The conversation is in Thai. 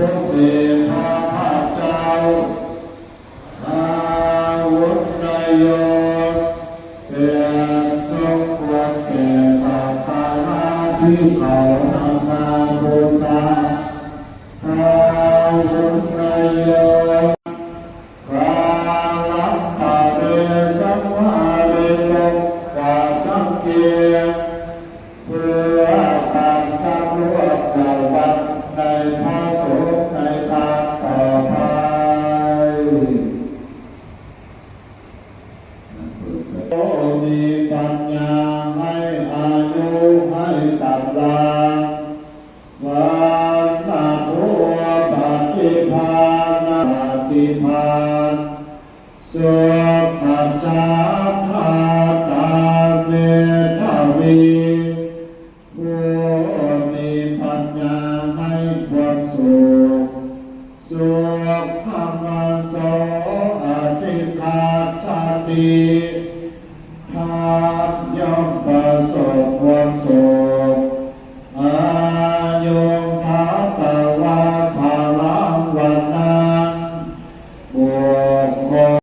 ผู้มีพระภาคเจ้าอาวุธนายโยเป็นสมควรแก่สักการะที่เขานำมาบูชาอาวุธนายโยกาลัมปะเรสัมมาเรโตวาสังเกเพื่อการสร้างรวมเราบังในพระสงฆ์ในทางต่อไปโอ้มีปัญญาให้อายุให้กำลังวันนาภูปฏิภาณปฏิภาณสุขจาภาตาเมตวีผู้มีปัญญาให้ความสุขสุขธรรมโสอธิคาชาติ